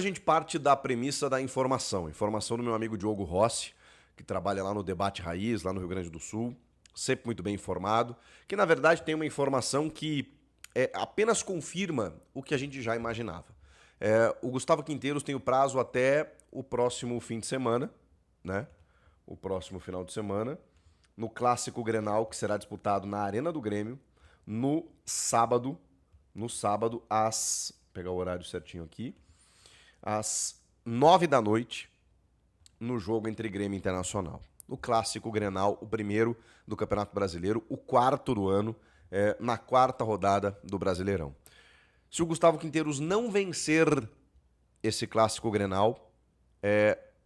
gente parte da premissa da informação. Informação do meu amigo Diogo Rossi, que trabalha lá no Debate Raiz, lá no Rio Grande do Sul, sempre muito bem informado, que na verdade tem uma informação que apenas confirma o que a gente já imaginava. O Gustavo Quinteiros tem o prazo até o próximo fim de semana, né? O próximo final de semana, no Clássico Grenal, que será disputado na Arena do Grêmio, no sábado, vou pegar o horário certinho aqui, às 9 da noite, no jogo entre Grêmio e Internacional. O Clássico Grenal, o primeiro do Campeonato Brasileiro, o quarto do ano, na quarta rodada do Brasileirão. Se o Gustavo Quinteiros não vencer esse Clássico Grenal,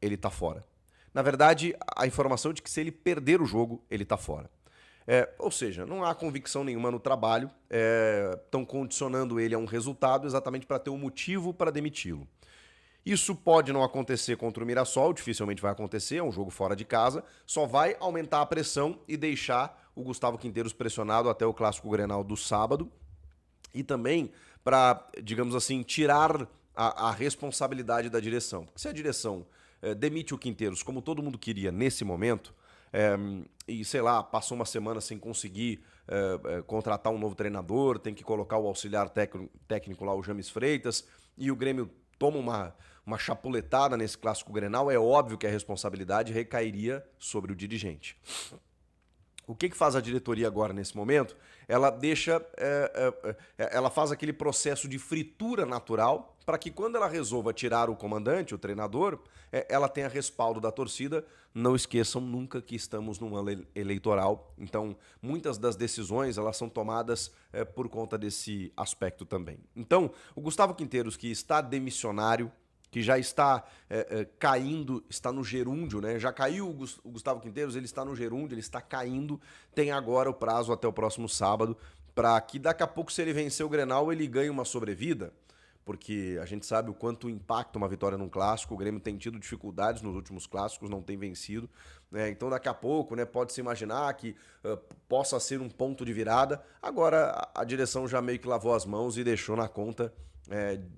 ele tá fora. Na verdade, a informação é de que se ele perder o jogo, ele tá fora. Ou seja, não há convicção nenhuma no trabalho, estão condicionando ele a um resultado exatamente para ter um motivo para demiti-lo. Isso pode não acontecer contra o Mirassol, dificilmente vai acontecer, é um jogo fora de casa, só vai aumentar a pressão e deixar o Gustavo Quinteiros pressionado até o Clássico Grenal do sábado e também para, digamos assim, tirar a responsabilidade da direção. Porque se a direção demite o Quinteiros, como todo mundo queria nesse momento, e sei lá, passou uma semana sem conseguir contratar um novo treinador, tem que colocar o auxiliar técnico lá, o James Freitas, e o Grêmio toma uma chapuletada nesse Clássico Grenal, é óbvio que a responsabilidade recairia sobre o dirigente. O que faz a diretoria agora nesse momento? Ela deixa, ela faz aquele processo de fritura natural para que quando ela resolva tirar o comandante, o treinador, ela tenha respaldo da torcida. Não esqueçam nunca que estamos num ano eleitoral, então muitas das decisões elas são tomadas por conta desse aspecto também. Então, o Gustavo Quinteiros, que está demissionário, que já está caindo, está no gerúndio, né? Já caiu o Gustavo Quinteiros, ele está no gerúndio, ele está caindo, tem agora o prazo até o próximo sábado, para que daqui a pouco, se ele vencer o Grenal, ele ganhe uma sobrevida, porque a gente sabe o quanto impacta uma vitória num clássico, o Grêmio tem tido dificuldades nos últimos clássicos, não tem vencido, né? Então daqui a pouco, né, pode-se imaginar que possa ser um ponto de virada. Agora a direção já meio que lavou as mãos e deixou na conta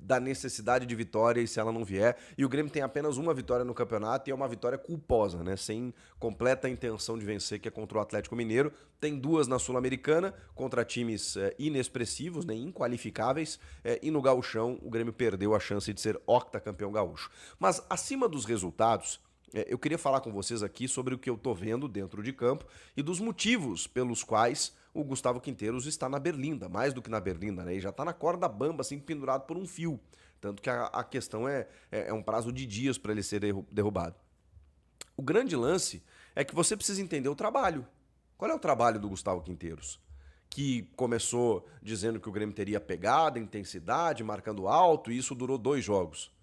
da necessidade de vitória, e se ela não vier, e o Grêmio tem apenas uma vitória no campeonato e é uma vitória culposa, né? Sem completa intenção de vencer, que é contra o Atlético Mineiro. Tem duas na Sul-Americana, contra times inexpressivos, né? Inqualificáveis, e no Gauchão o Grêmio perdeu a chance de ser octacampeão gaúcho. Mas acima dos resultados, eu queria falar com vocês aqui sobre o que eu tô vendo dentro de campo e dos motivos pelos quais o Gustavo Quinteiros está na berlinda, mais do que na berlinda, né? E já está na corda bamba, assim, pendurado por um fio. Tanto que a questão é um prazo de dias para ele ser derrubado. O grande lance é que você precisa entender o trabalho. Qual é o trabalho do Gustavo Quinteiros? Que começou dizendo que o Grêmio teria pegada, intensidade, marcando alto, e isso durou 2 jogos.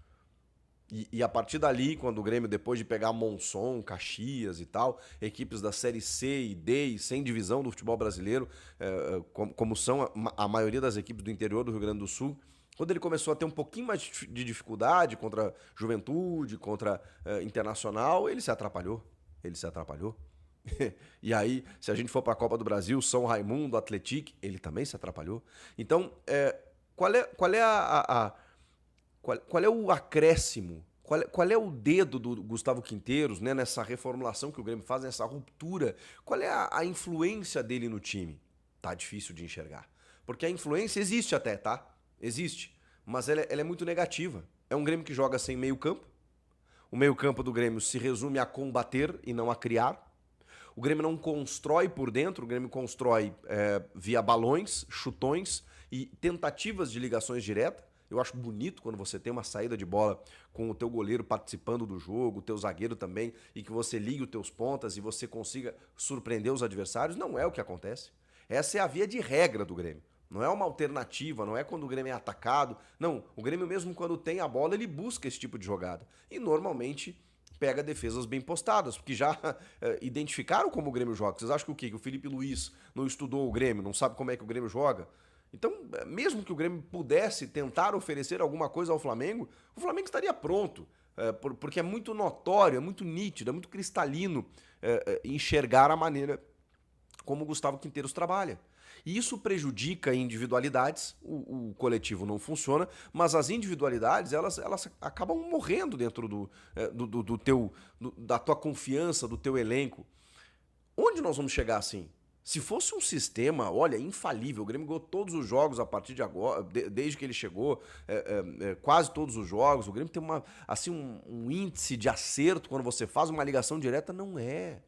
E a partir dali, quando o Grêmio, depois de pegar Monson, Caxias e tal, equipes da Série C e D e sem divisão do futebol brasileiro, como são a maioria das equipes do interior do Rio Grande do Sul, quando ele começou a ter um pouquinho mais de dificuldade contra Juventude, contra Internacional, ele se atrapalhou. Ele se atrapalhou. E aí, se a gente for para a Copa do Brasil, São Raimundo, Atlético, ele também se atrapalhou. Então, qual é o acréscimo? Qual é o dedo do Gustavo Quinteiros, né, nessa reformulação que o Grêmio faz, nessa ruptura? Qual é a influência dele no time? Tá difícil de enxergar. Porque a influência existe até, tá? Existe. Mas ela é muito negativa. É um Grêmio que joga sem meio campo. O meio campo do Grêmio se resume a combater e não a criar. O Grêmio não constrói por dentro, o Grêmio constrói via balões, chutões e tentativas de ligações diretas. Eu acho bonito quando você tem uma saída de bola com o teu goleiro participando do jogo, o teu zagueiro também, e que você ligue os teus pontas e você consiga surpreender os adversários. Não é o que acontece. Essa é a via de regra do Grêmio. Não é uma alternativa, não é quando o Grêmio é atacado. Não, o Grêmio mesmo quando tem a bola, ele busca esse tipo de jogada. E normalmente pega defesas bem postadas, porque já identificaram como o Grêmio joga. Vocês acham que o quê? Que o Felipe Luiz não estudou o Grêmio, não sabe como é que o Grêmio joga? Então, mesmo que o Grêmio pudesse tentar oferecer alguma coisa ao Flamengo, o Flamengo estaria pronto, porque é muito notório, é muito nítido, é muito cristalino enxergar a maneira como o Gustavo Quinteiros trabalha. E isso prejudica individualidades, o coletivo não funciona, mas as individualidades, elas acabam morrendo dentro da tua confiança, do teu elenco. Onde nós vamos chegar assim? Se fosse um sistema, olha, infalível, o Grêmio ganhou todos os jogos a partir de agora, desde que ele chegou, quase todos os jogos, o Grêmio tem um índice de acerto quando você faz uma ligação direta, não é.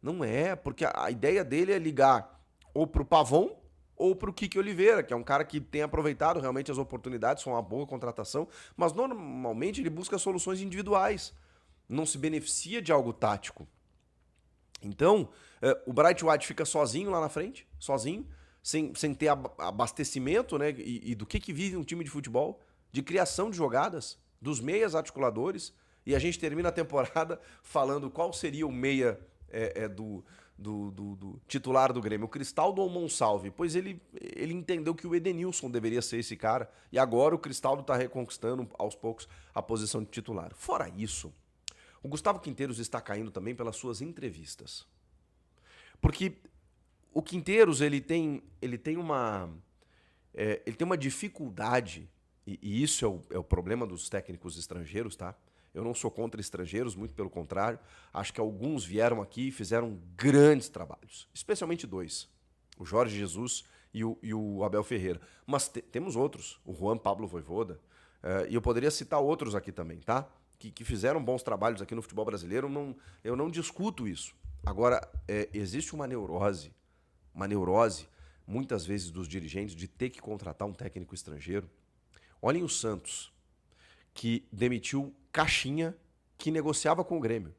Não é, porque a ideia dele é ligar ou pro Pavon ou pro Kiki Oliveira, que é um cara que tem aproveitado realmente as oportunidades, foi uma boa contratação, mas normalmente ele busca soluções individuais, não se beneficia de algo tático. Então, o Bright White fica sozinho lá na frente, sozinho, sem ter abastecimento, né? E do que vive um time de futebol? De criação de jogadas, dos meias articuladores. E a gente termina a temporada falando qual seria o meia do titular do Grêmio, o Cristaldo ou o Monsalve? Pois ele entendeu que o Edenilson deveria ser esse cara. E agora o Cristaldo está reconquistando aos poucos a posição de titular. Fora isso, o Gustavo Quinteiros está caindo também pelas suas entrevistas. Porque o Quinteiros, ele tem uma dificuldade, e isso é o problema dos técnicos estrangeiros, tá? Eu não sou contra estrangeiros, muito pelo contrário. Acho que alguns vieram aqui e fizeram grandes trabalhos, especialmente dois, o Jorge Jesus e o Abel Ferreira. Mas temos outros, o Juan Pablo Vojvoda, e eu poderia citar outros aqui também, tá? Que fizeram bons trabalhos aqui no futebol brasileiro, eu não discuto isso. Agora, existe uma neurose, muitas vezes dos dirigentes, de ter que contratar um técnico estrangeiro. Olhem o Santos, que demitiu Caixinha, que negociava com o Grêmio.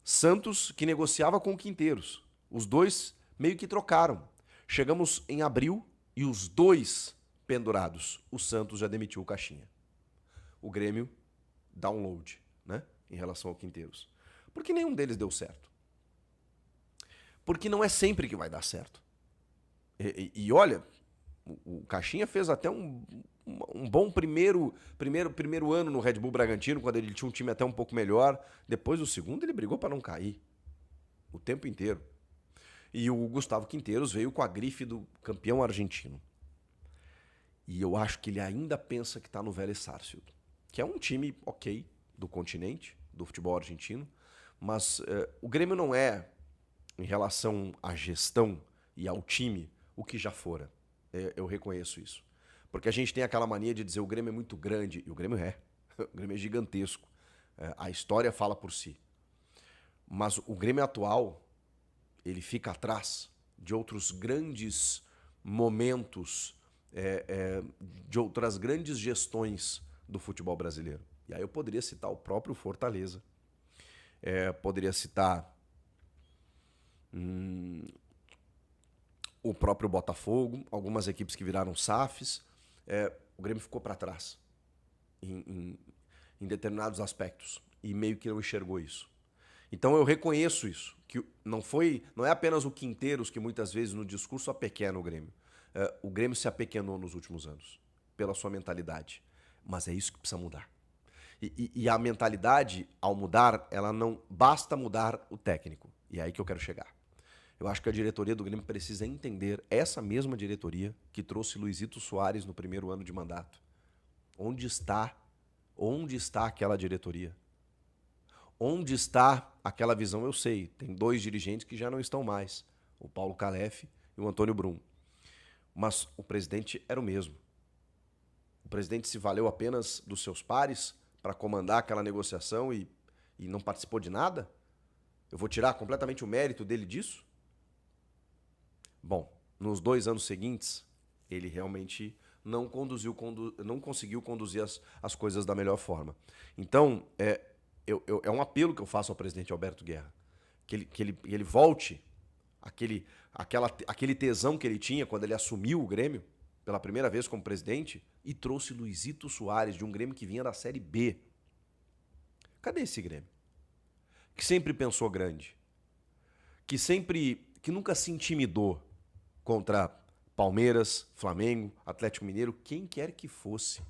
Santos, que negociava com o Quinteiros. Os dois meio que trocaram. Chegamos em abril e os dois pendurados. O Santos já demitiu o Caixinha. O Grêmio, download, né? Em relação ao Quinteiros. Porque nenhum deles deu certo. Porque não é sempre que vai dar certo. E olha, o Caixinha fez até um bom primeiro ano no Red Bull Bragantino, quando ele tinha um time até um pouco melhor. Depois do segundo, ele brigou para não cair. O tempo inteiro. E o Gustavo Quinteiros veio com a grife do campeão argentino. E eu acho que ele ainda pensa que está no Vélez Sarsfield, que é um time ok do continente, do futebol argentino, mas o Grêmio não é, em relação à gestão e ao time, o que já fora. Eu reconheço isso. Porque a gente tem aquela mania de dizer o Grêmio é muito grande, e o Grêmio é. O Grêmio é gigantesco. A história fala por si. Mas o Grêmio atual, ele fica atrás de outros grandes momentos, de outras grandes gestões do futebol brasileiro. E aí eu poderia citar o próprio Fortaleza. Poderia citar o próprio Botafogo, algumas equipes que viraram SAFs. O Grêmio ficou para trás em determinados aspectos e meio que não enxergou isso. Então eu reconheço isso, que não é apenas o Quinteiros que muitas vezes no discurso apequena o Grêmio. O Grêmio se apequenou nos últimos anos, pela sua mentalidade. Mas é isso que precisa mudar. E a mentalidade, ao mudar, ela não basta mudar o técnico. E é aí que eu quero chegar. Eu acho que a diretoria do Grêmio precisa entender essa mesma diretoria que trouxe Luizito Soares no primeiro ano de mandato. Onde está aquela diretoria? Onde está aquela visão? Eu sei, tem dois dirigentes que já não estão mais, o Paulo Calef e o Antônio Brum. Mas o presidente era o mesmo. O presidente se valeu apenas dos seus pares para comandar aquela negociação e não participou de nada? Eu vou tirar completamente o mérito dele disso? Bom, nos 2 anos seguintes, ele realmente não conseguiu conduzir as coisas da melhor forma. Então, é um apelo que eu faço ao presidente Alberto Guerra, que ele volte aquele tesão que ele tinha quando ele assumiu o Grêmio pela primeira vez como presidente e trouxe Luizito Soares de um Grêmio que vinha da Série B. Cadê esse Grêmio? Que sempre pensou grande, que nunca se intimidou contra Palmeiras, Flamengo, Atlético Mineiro, quem quer que fosse.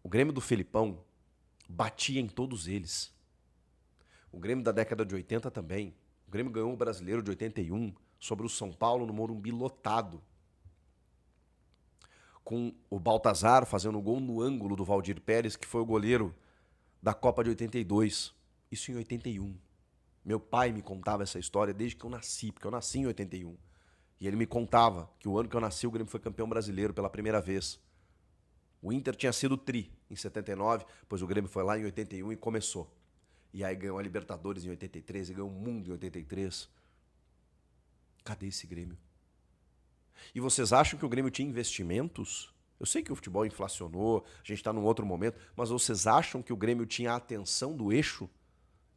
O Grêmio do Felipão batia em todos eles. O Grêmio da década de 80 também. O Grêmio ganhou o Brasileiro de 81, sobre o São Paulo no Morumbi lotado, com o Baltazar fazendo gol no ângulo do Valdir Pérez, que foi o goleiro da Copa de 82. Isso em 81. Meu pai me contava essa história desde que eu nasci, porque eu nasci em 81. E ele me contava que o ano que eu nasci, o Grêmio foi campeão brasileiro pela primeira vez. O Inter tinha sido tri em 79, pois o Grêmio foi lá em 81 e começou. E aí ganhou a Libertadores em 83 e ganhou o Mundo em 83. Cadê esse Grêmio? E vocês acham que o Grêmio tinha investimentos? Eu sei que o futebol inflacionou, a gente está num outro momento, mas vocês acham que o Grêmio tinha a atenção do eixo?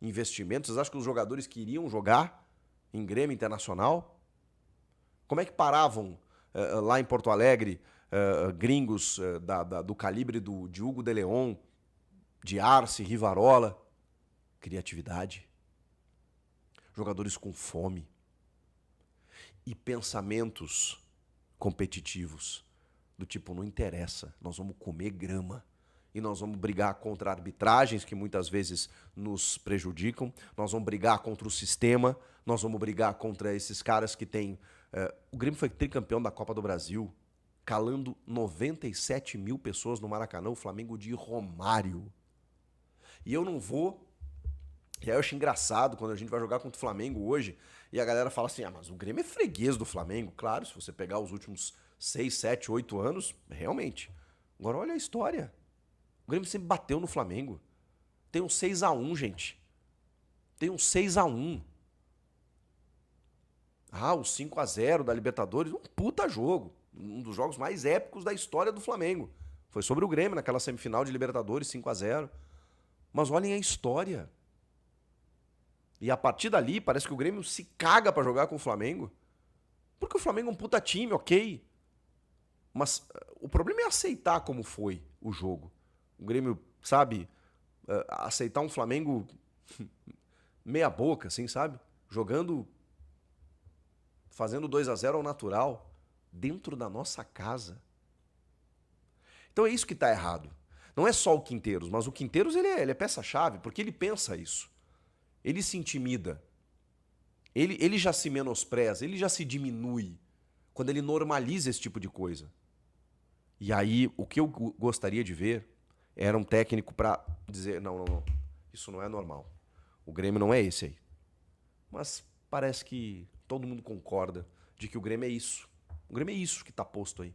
Investimentos? Vocês acham que os jogadores queriam jogar em Grêmio Internacional? Como é que paravam lá em Porto Alegre gringos do calibre de Hugo de Leon, de Arce, Rivarola? Criatividade. Jogadores com fome. E pensamentos competitivos. Do tipo, não interessa, nós vamos comer grama. E nós vamos brigar contra arbitragens que muitas vezes nos prejudicam. Nós vamos brigar contra o sistema. Nós vamos brigar contra esses caras que têm... o Grêmio foi tricampeão da Copa do Brasil, calando 97 mil pessoas no Maracanã, o Flamengo de Romário. E eu não vou... E aí eu acho engraçado quando a gente vai jogar contra o Flamengo hoje e a galera fala assim, mas o Grêmio é freguês do Flamengo. Claro, se você pegar os últimos 6, 7, 8 anos, realmente. Agora olha a história. O Grêmio sempre bateu no Flamengo. Tem um 6-1, gente. Tem um 6-1. O 5-0 da Libertadores, um puta jogo. Um dos jogos mais épicos da história do Flamengo. Foi sobre o Grêmio naquela semifinal de Libertadores, 5-0. Mas olhem a história. E a partir dali, parece que o Grêmio se caga pra jogar com o Flamengo. Porque o Flamengo é um puta time, ok. Mas o problema é aceitar como foi o jogo. O Grêmio, sabe, aceitar um Flamengo meia boca, assim, sabe? Jogando, fazendo 2-0 ao natural, dentro da nossa casa. Então é isso que tá errado. Não é só o Quinteiros, mas o Quinteiros ele é peça-chave, porque ele pensa isso. Ele se intimida. Ele já se menospreza, ele já se diminui quando ele normaliza esse tipo de coisa. E aí, o que eu gostaria de ver era um técnico para dizer, não, isso não é normal. O Grêmio não é esse aí. Mas parece que todo mundo concorda de que o Grêmio é isso. O Grêmio é isso que está posto aí.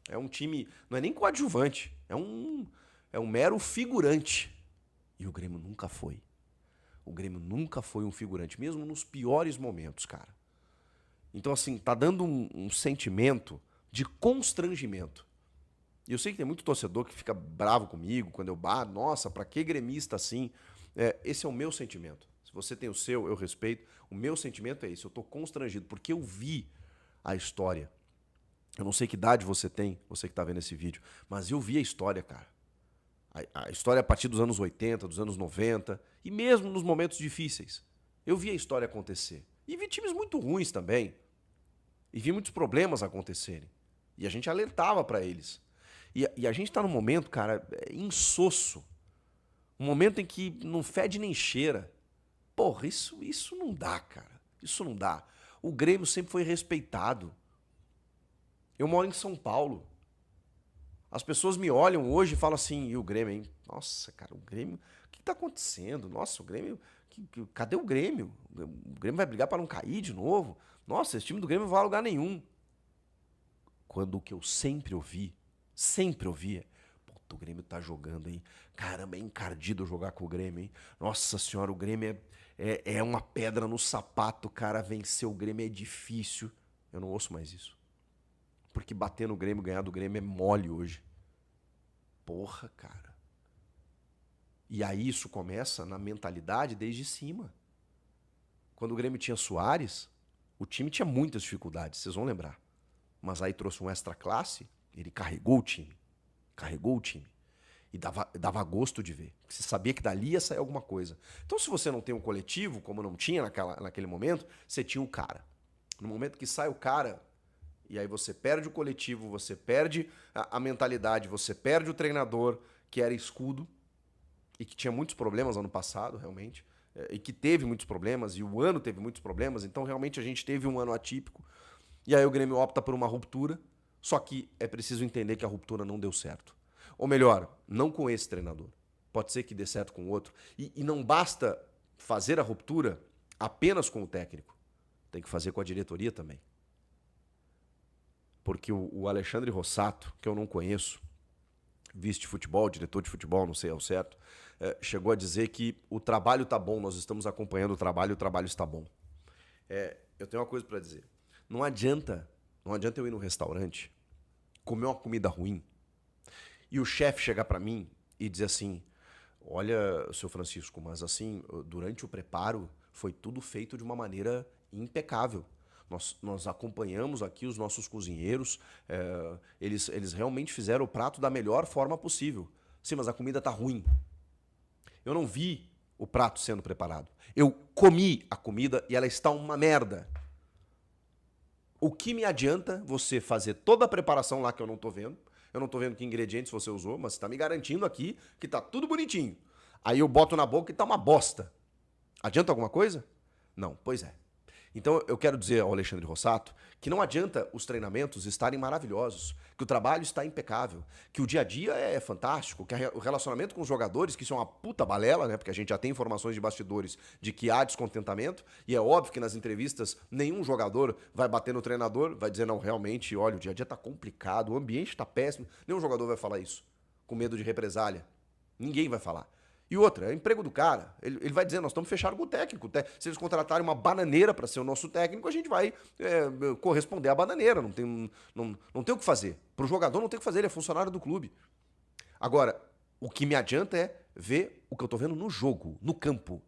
É um time, não é nem coadjuvante, é um mero figurante. E o Grêmio nunca foi. O Grêmio nunca foi um figurante, mesmo nos piores momentos, cara. Então, assim, tá dando um sentimento de constrangimento. E eu sei que tem muito torcedor que fica bravo comigo quando eu nossa, pra que gremista assim? Esse é o meu sentimento. Se você tem o seu, eu respeito. O meu sentimento é esse. Eu tô constrangido, porque eu vi a história. Eu não sei que idade você tem, você que tá vendo esse vídeo, mas eu vi a história, cara. A história a partir dos anos 80, dos anos 90, e mesmo nos momentos difíceis. Eu vi a história acontecer. E vi times muito ruins também. E vi muitos problemas acontecerem. E a gente alertava pra eles. E a gente tá num momento, cara, insosso. Um momento em que não fede nem cheira. Porra, isso não dá, cara. Isso não dá. O Grêmio sempre foi respeitado. Eu moro em São Paulo. As pessoas me olham hoje e falam assim, e o Grêmio, hein? Nossa, cara, o Grêmio, o que tá acontecendo? Nossa, o Grêmio, cadê o Grêmio? O Grêmio vai brigar para não cair de novo? Nossa, esse time do Grêmio não vai a lugar nenhum. Quando o que eu sempre ouvi é, puta, o Grêmio tá jogando, hein? Caramba, é encardido jogar com o Grêmio, hein? Nossa senhora, o Grêmio é uma pedra no sapato, cara, vencer o Grêmio é difícil. Eu não ouço mais isso. Porque bater no Grêmio, ganhar do Grêmio é mole hoje. Porra, cara. E aí isso começa na mentalidade desde cima. Quando o Grêmio tinha Soares, o time tinha muitas dificuldades, vocês vão lembrar. Mas aí trouxe um extra classe, ele carregou o time. Carregou o time. E dava gosto de ver. Você sabia que dali ia sair alguma coisa. Então se você não tem um coletivo, como não tinha naquele momento, você tinha um cara. No momento que sai o cara... E aí você perde o coletivo, você perde a mentalidade, você perde o treinador, que era escudo, e que tinha muitos problemas ano passado, realmente. e que teve muitos problemas, e o ano teve muitos problemas, então realmente a gente teve um ano atípico. E aí o Grêmio opta por uma ruptura, só que é preciso entender que a ruptura não deu certo. Ou melhor, não com esse treinador. Pode ser que dê certo com o outro. E não basta fazer a ruptura apenas com o técnico. Tem que fazer com a diretoria também. Porque o Alexandre Rossato, que eu não conheço, vice de futebol, diretor de futebol, não sei ao certo, chegou a dizer que o trabalho está bom, nós estamos acompanhando o trabalho está bom. Eu tenho uma coisa para dizer. Não adianta eu ir no restaurante, comer uma comida ruim, e o chefe chegar para mim e dizer assim, olha, seu Francisco, mas assim, durante o preparo foi tudo feito de uma maneira impecável. Nós acompanhamos aqui os nossos cozinheiros, eles realmente fizeram o prato da melhor forma possível. Sim, mas a comida está ruim. Eu não vi o prato sendo preparado. Eu comi a comida e ela está uma merda. O que me adianta você fazer toda a preparação lá que eu não estou vendo? Eu não estou vendo que ingredientes você usou, mas você está me garantindo aqui que está tudo bonitinho. Aí eu boto na boca e está uma bosta. Adianta alguma coisa? Não, pois é. Então eu quero dizer ao Alexandre Rossato que não adianta os treinamentos estarem maravilhosos, que o trabalho está impecável, que o dia a dia é fantástico, que o relacionamento com os jogadores, que isso é uma puta balela, né? Porque a gente já tem informações de bastidores de que há descontentamento, e é óbvio que nas entrevistas nenhum jogador vai bater no treinador, vai dizer, não, realmente, olha, o dia a dia tá complicado, o ambiente tá péssimo. Nenhum jogador vai falar isso, com medo de represália. Ninguém vai falar. E outra, é o emprego do cara. Ele vai dizer, nós estamos fechados com o técnico. Se eles contratarem uma bananeira para ser o nosso técnico, a gente vai corresponder à bananeira. Não tem o que fazer. Para o jogador não tem o que fazer, ele é funcionário do clube. Agora, o que me adianta é ver o que eu estou vendo no jogo, no campo.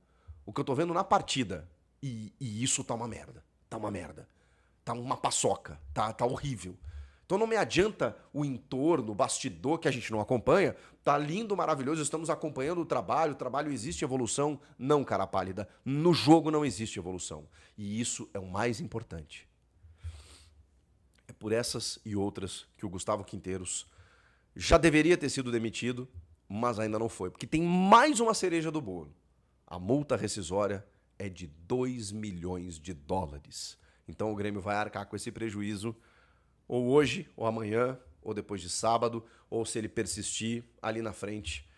O que eu estou vendo na partida. E isso tá uma merda. Tá uma merda. Tá uma paçoca. Tá horrível. Então não me adianta o entorno, o bastidor que a gente não acompanha. Tá lindo, maravilhoso, estamos acompanhando o trabalho existe evolução. Não, cara pálida, no jogo não existe evolução. E isso é o mais importante. É por essas e outras que o Gustavo Quinteiros já deveria ter sido demitido, mas ainda não foi. Porque tem mais uma cereja do bolo. A multa rescisória é de 2 milhões de dólares. Então o Grêmio vai arcar com esse prejuízo ou hoje, ou amanhã, ou depois de sábado, ou se ele persistir ali na frente,